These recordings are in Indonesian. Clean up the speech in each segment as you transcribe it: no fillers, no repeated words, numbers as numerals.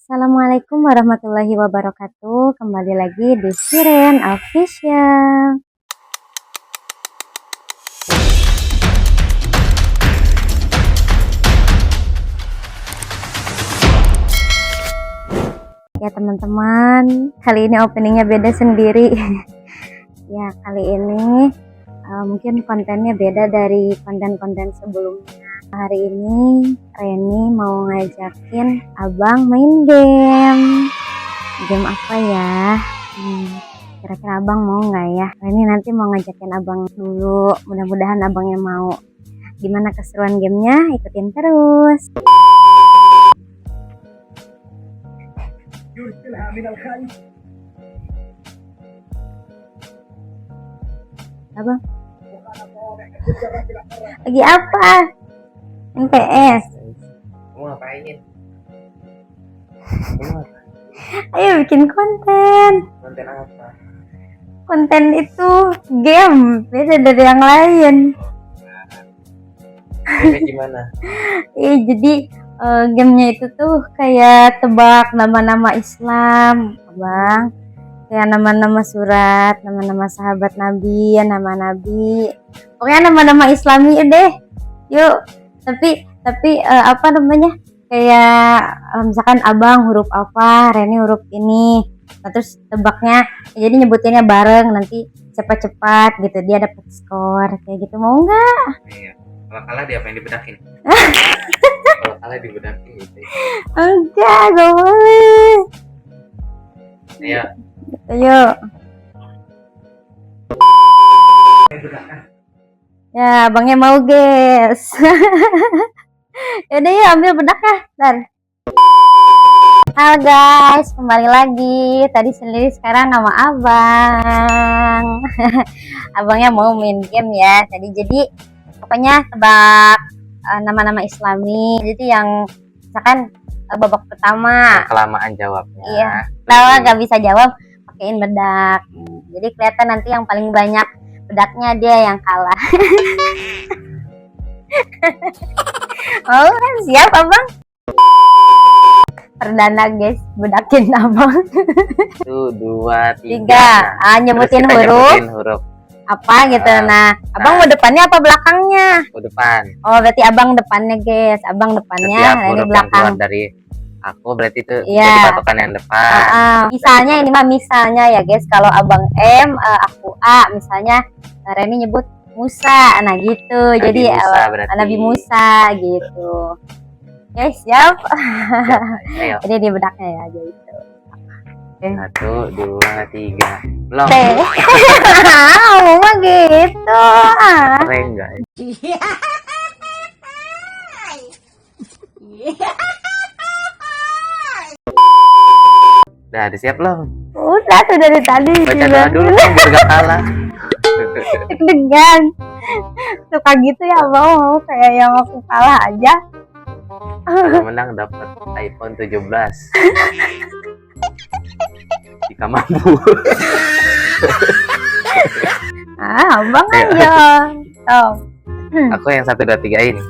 Assalamualaikum warahmatullahi wabarakatuh. Kembali lagi di Shiren Official. Ya teman-teman, kali ini openingnya beda sendiri. Ya kali ini mungkin kontennya beda dari konten-konten sebelumnya. Hari ini Reni mau ngajakin abang main game. Game apa ya? Kira-kira abang mau nggak ya? Reni nanti mau ngajakin abang dulu. Mudah-mudahan abangnya mau. Gimana keseruan gamenya? Ikutin terus. Abang lagi apa? Main PS. Kamu ngapain? Ayo bikin konten. Konten apa? Konten itu game, beda dari yang lain. Game gimana? Jadi gamenya itu tuh kayak tebak nama-nama Islam, abang. Kayak nama-nama surat, nama-nama sahabat Nabi, nama Nabi. Pokoknya nama-nama Islami deh. Yuk. Tapi apa namanya? Kayak misalkan abang huruf apa, Reni huruf ini. Nah, terus tebaknya jadi nyebutinnya bareng, nanti cepat-cepat gitu dia dapat skor kayak gitu. Mau nggak? Iya. Kalau kalah dia apa yang dibedakin? Kalau kalah dibedakin gitu. Enggak, gak boleh. Iya. Ayo. Ya, abangnya mau guys. Yaudah ya, ambil bedaknya. Ntar. Halo guys, kembali lagi. Tadi sendiri, sekarang nama abang. Abangnya mau main game ya. Jadi pokoknya tebak nama-nama Islami. Jadi yang misalkan babak pertama. Kelamaan jawabnya. Iya. Kalau nggak bisa jawab, pakein bedak. Jadi kelihatan nanti yang paling banyak bedaknya dia yang kalah. Oh kan, siap abang? Perdana guys, bedakin abang. 1, 2, 3. Nyebutin huruf apa gitu. Nah, abang mau depannya apa belakangnya? Depan. Oh, berarti abang depannya guys. Abang depannya, ini belakang. Dari aku berarti itu Iya. jadi patokan yang depan. Misalnya ini mah misalnya ya guys, kalau abang M, aku A, misalnya Reni nyebut Musa, nah gitu. Jadi Nabi Musa gitu. Guys, siap. Ayo. Jadi di bedaknya ya gitu. 1, 2, 3. Belum. Mau mah gitu. Keren guys. Udah siap belum? Udah tuh dari tadi. Baca doa dulu kan biar gak kalah. Deg-degan. Suka gitu ya abang, mau kayak yang aku kalah aja. Kalau menang dapat iPhone 17. Jika mampu. Abang aja. Oh. Aku yang 1, 2, 3 ini.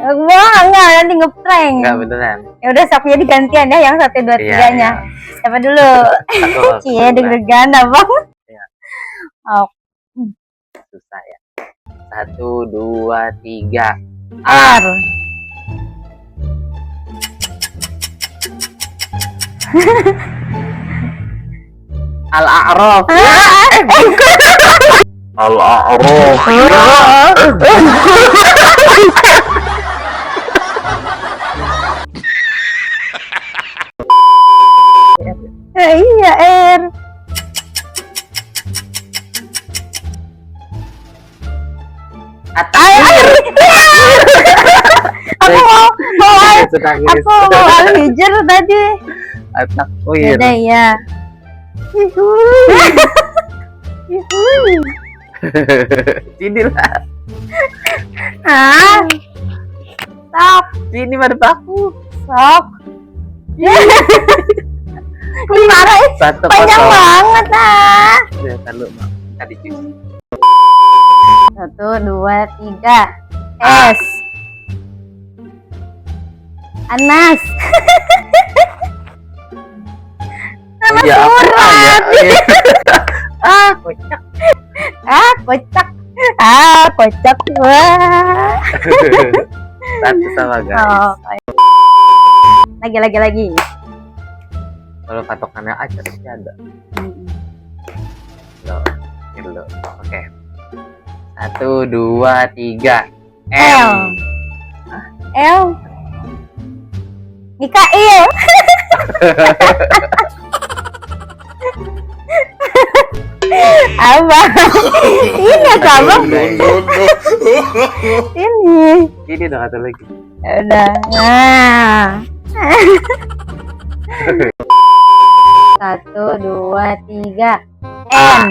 Enggak, nanti ngeprank. Enggak beneran. Ya udah, sok jadi gantian ya yang 1, 2, 3-nya. Siapa dulu? Cie, deg-degan abang. Iya. Oh. Susah ya. 1, 2, 3. R. Al-A'raf. Al-A'raf. Iya, R. Aku mau al-hijr tadi. At-takwir. Udah ya. Sini lah. Sok. Sini pada aku. Sok. Gimana ya? Panjang banget Ya, taruh mak. Tadi cuci. 1, 2, 3. S. Anas. Ya apa surat. ya? Kocak. Kocak. Kocak. Wah. Satu sama guys. Oh, lagi. Kalau patokannya aja pasti ada. Loh. Oke. 1, 2, 3. L. L. Mikail. Abang. Ini sama. Ini. Ini dong satu lagi. Udah. Nah. 1, 2, 3. N.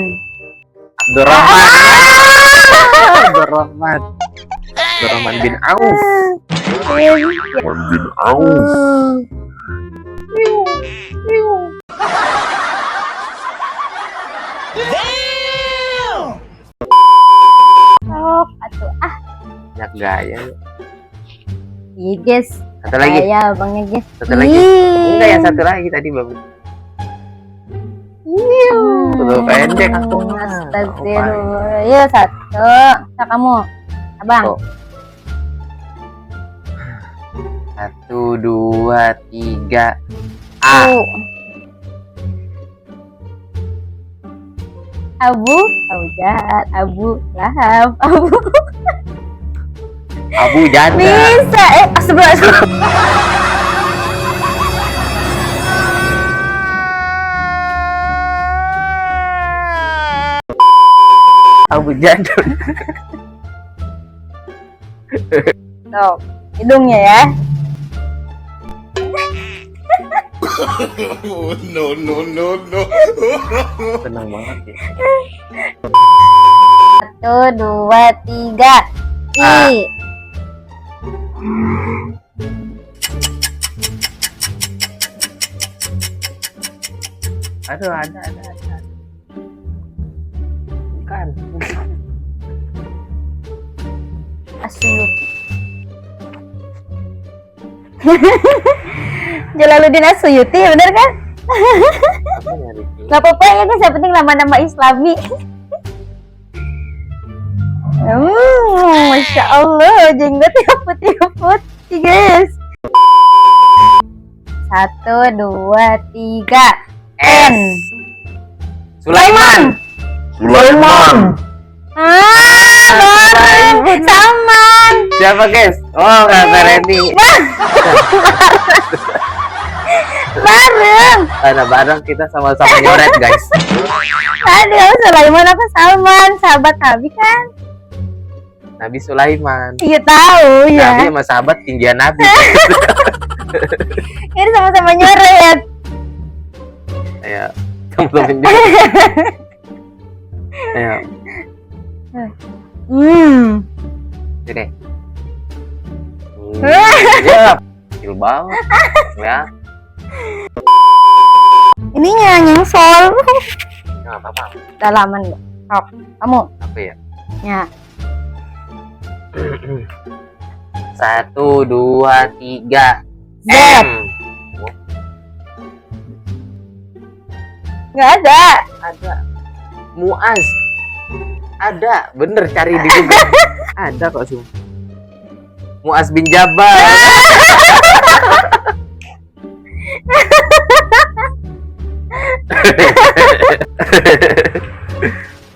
Abdurrahman. Abdurrahman. Abdurrahman bin Auf. Bin Auf. Sok atuh Banyak gaya. iya guys. Satu lagi. Ya abangnya guys. Satu lagi. Enggak, yang satu lagi tadi bagus. Tuh pendek aku. Astagfirullah. Yuk satu. Sa kamu. Abang. Tuh. 1, 2, 3. A. Abu Jahat, Abu Lahab, Abu Janda. bisa astagfirullah. Abu Janda. Tuh, hidungnya ya. No. Tenang banget ya. 1, 2, 3. I. Aduh, ada. Bukan. Asuyuti. Jalaluddin Asuyuti, bener kan? Apa nyari? Gak apa-apa ya guys, yang penting nama-nama Islami. Masya Allah, jenggotnya putih-putih guys. 1, 2, 3. N. Sulaiman. Bareng. Saman. Siapa guys? Oh, kata Randy. Bareng. Karena bareng kita sama-sama nyoret guys. Aduh, Sulaiman apa Salman? Sahabat Nabi kan? Nabi Sulaiman. Iya tahu ya. Nabi sama sahabat tinggian Nabi. Ini sama-sama nyoret. Ayo, teman-teman nyoret. Ayo, sini. Ya, kecil banget. Ya, Ininya nyengsol. nggak apa-apa. Dalaman ya. Sok, kamu. Apa ya? Ya. 1, 2, 3. Z. M. Nggak ada. Ada. Muaz. Ada, bener cari di Google. Ada kok sih. Muaz bin Jabal.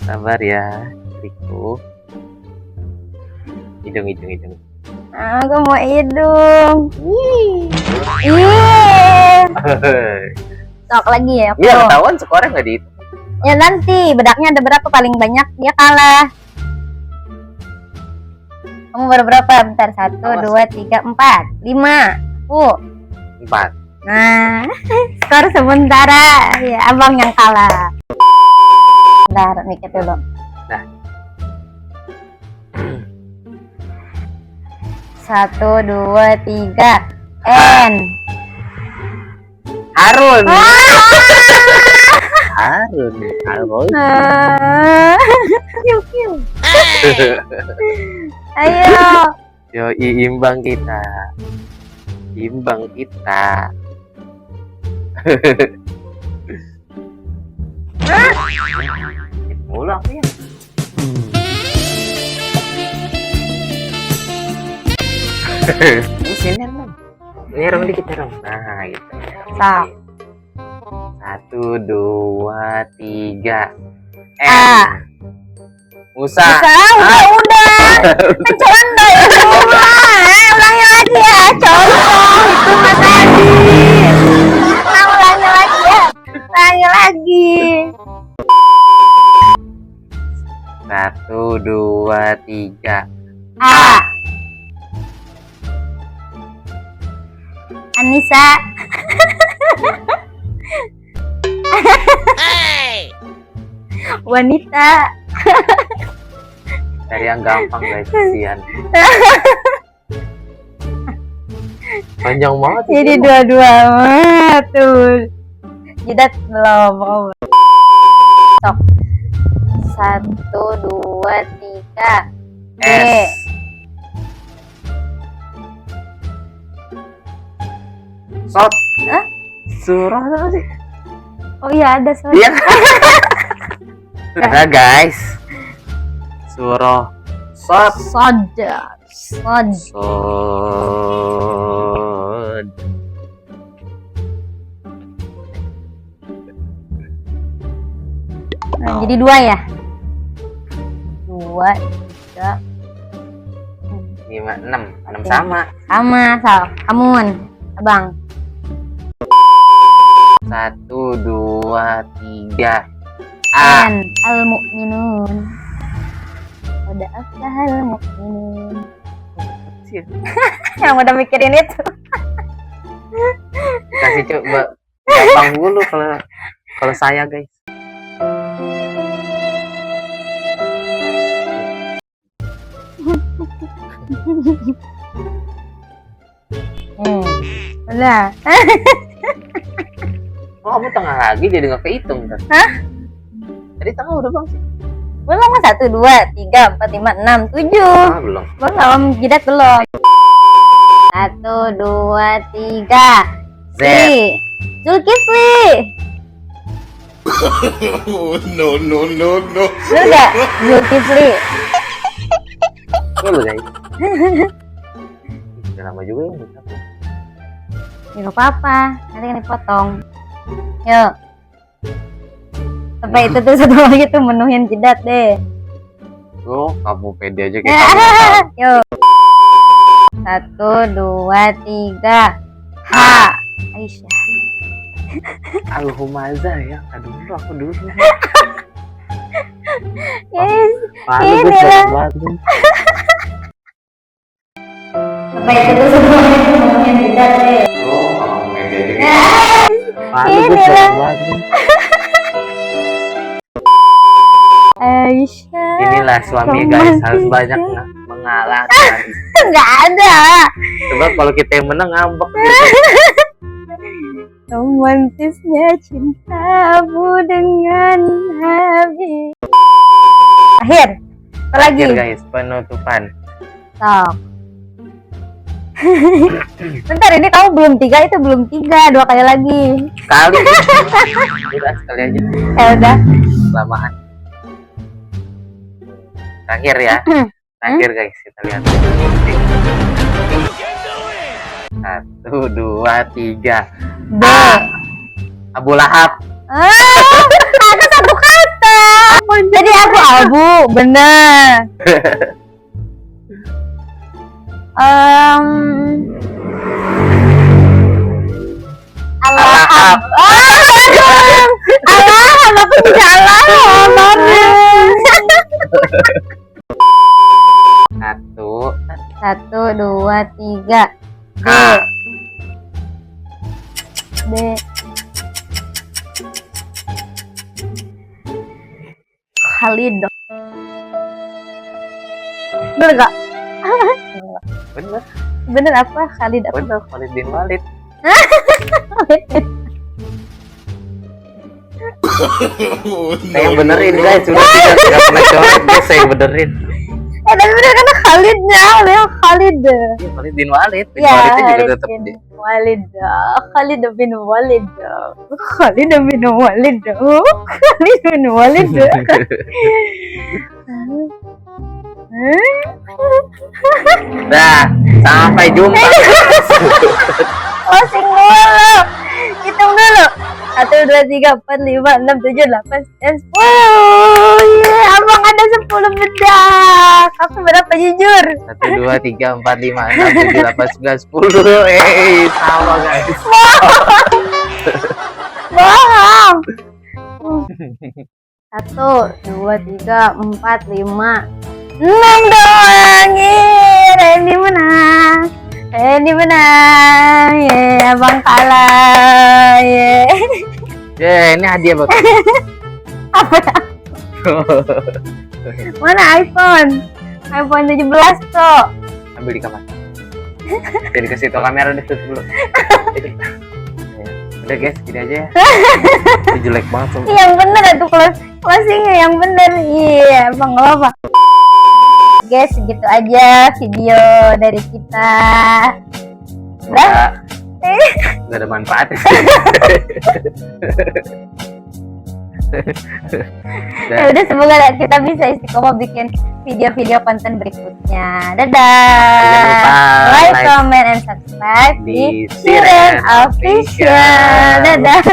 Sabar ya, Riku. Hidung. Aku mau hidung. Iya. Sok lagi ya. Iya, Aku. ketahuan skornya nggak dihitung. Ya nanti bedaknya ada berapa paling banyak dia kalah. Kamu baru berapa? Bentar, 1, Awas. 2, 3, 4, 5. 4. Nah, skor sementara ya abang yang kalah. Bentar, mikir dulu. Nah. 1, 2, 3. N. Harun. Ah! Harun. Kiu, kiu. Ayo. Yo, imbang kita. Mulu aku ya. Ini sini dong. Nyerong dikit nyerong. Nah gitu. Sok. 1, 2, 3. A. Musa. Udah. Contoh itu ulangi lagi ya. Contoh itu mah tadi. Ulangi lagi ya. Ulangi lagi. 1, 2, 3. A. Anissa. Wanita. Dari yang gampang guys, kasihan. Panjang banget. Jadi itu. dua-dua tuh. Jidat belum. Sok. 1, 2, 3. B. S. Sot. Hah? Surah apa sih? Oh iya ada soal. Iya. Nah guys. Surah Sot. Sod. Sod. Sod. Nah, jadi 2 ya? 2, 3. 5, 6. 6 sama. Sama, Sal. Amun. Abang. 1, 2, 3. A. An. Al-mu'minun. Udah aflahal mu'minun. Yang udah mikirin itu. Kasih coba gampang dulu kalau saya guys. Udah. Oh, kamu tengah lagi jadi nggak kehitung kan? Hah? Tadi tengah udah bang sih? Belum kan? 1, 2, 3, 4, 5, 6, 7. Belum. Belum, jidat belum. 1, 2, 3. Z. Zulkifli. No, no, no, no. Lu enggak? Zulkifli. Dulu guys. Udah lama juga ya. Ya gak apa-apa, nanti kan dipotong. Yuk. Sampai itu tuh satu lagi tuh menuhin jidat deh. Oh, kamu pede aja kayak kamu. Yuk. 1, 2, 3. H. Aisyah. Alhumaza ya. Aduh, aku dulu. Yes. Palu gue Inilah. sering banget. Sampai itu tuh satu lagi tuh menuhin jidat deh. Oh, kamu pede aja kayak Yes. Palu gue Inilah. sering banget. Aisyah. Inilah suami guys, harus banyak mengalahkan. Enggak ada. Coba kalau kita yang menang ngambek gitu. Romantisnya cintamu dengan Habib. Akhir. Apa lagi? Akhir guys, penutupan. Sok. Bentar, ini kamu belum 3, itu belum 3. 2 kali lagi. Kali. Udah sekali aja. Ya udah. Kelamaan. Terakhir ya. Terakhir guys, kita lihat. 1, 2, 3. B. Abu Lahab. Ada satu kata. Jadi aku abu, benar. Alahab. Alahab, aku tidak alahab. 1, 2, 3. B. A. B. Khalid. Bener gak? Bener. Bener apa? Khalid apa? Bener. Khalid bin Walid. Oh, Saya yang no, benerin no, guys. no. Sudah tidak pernah coret guys. Saya yang benerin. Tapi bener karena Khalidnya, yang Khalid. Iya, Khalid bin Walid. Bin Ya, Walidnya juga Khalid tetap bin di. Walid. Khalid bin Walid. Khalid bin Walid. Khalid bin Walid. Dah, sampai jumpa. Closing dulu. Hitung dulu. 1, 2, 3, 4, 5, 6, 7, 8, 9, 10. Yeay, abang ada 10 bedak. Aku berapa jujur? 1, 2, 3, 4, 5, 6, 7, 8, 9, 10. Sama guys. Bohong. 1, 2, 3, 4, 5, 6 doang. Yeay, Randy menang. Randy menang. Yeay, abang kalah. Yeay. Ya, ini hadiah buat. Apa ya? Mana iPhone? iPhone 17 kok. Ambil di kamar. Jadi kasih tau kamera ditutup dulu. Udah guys, gini aja ya. Ini jelek banget sumpah. Yang bener itu closingnya yang bener. Iya, Bang, nggak apa-apa. Guys, segitu aja video dari kita. Udah? Gak ada manfaatnya. Ya udah, semoga kita bisa istiqomah bikin video-video konten berikutnya. Dadah. Jangan lupa Like, like, comment, and subscribe di di Shiren Official. Dadah.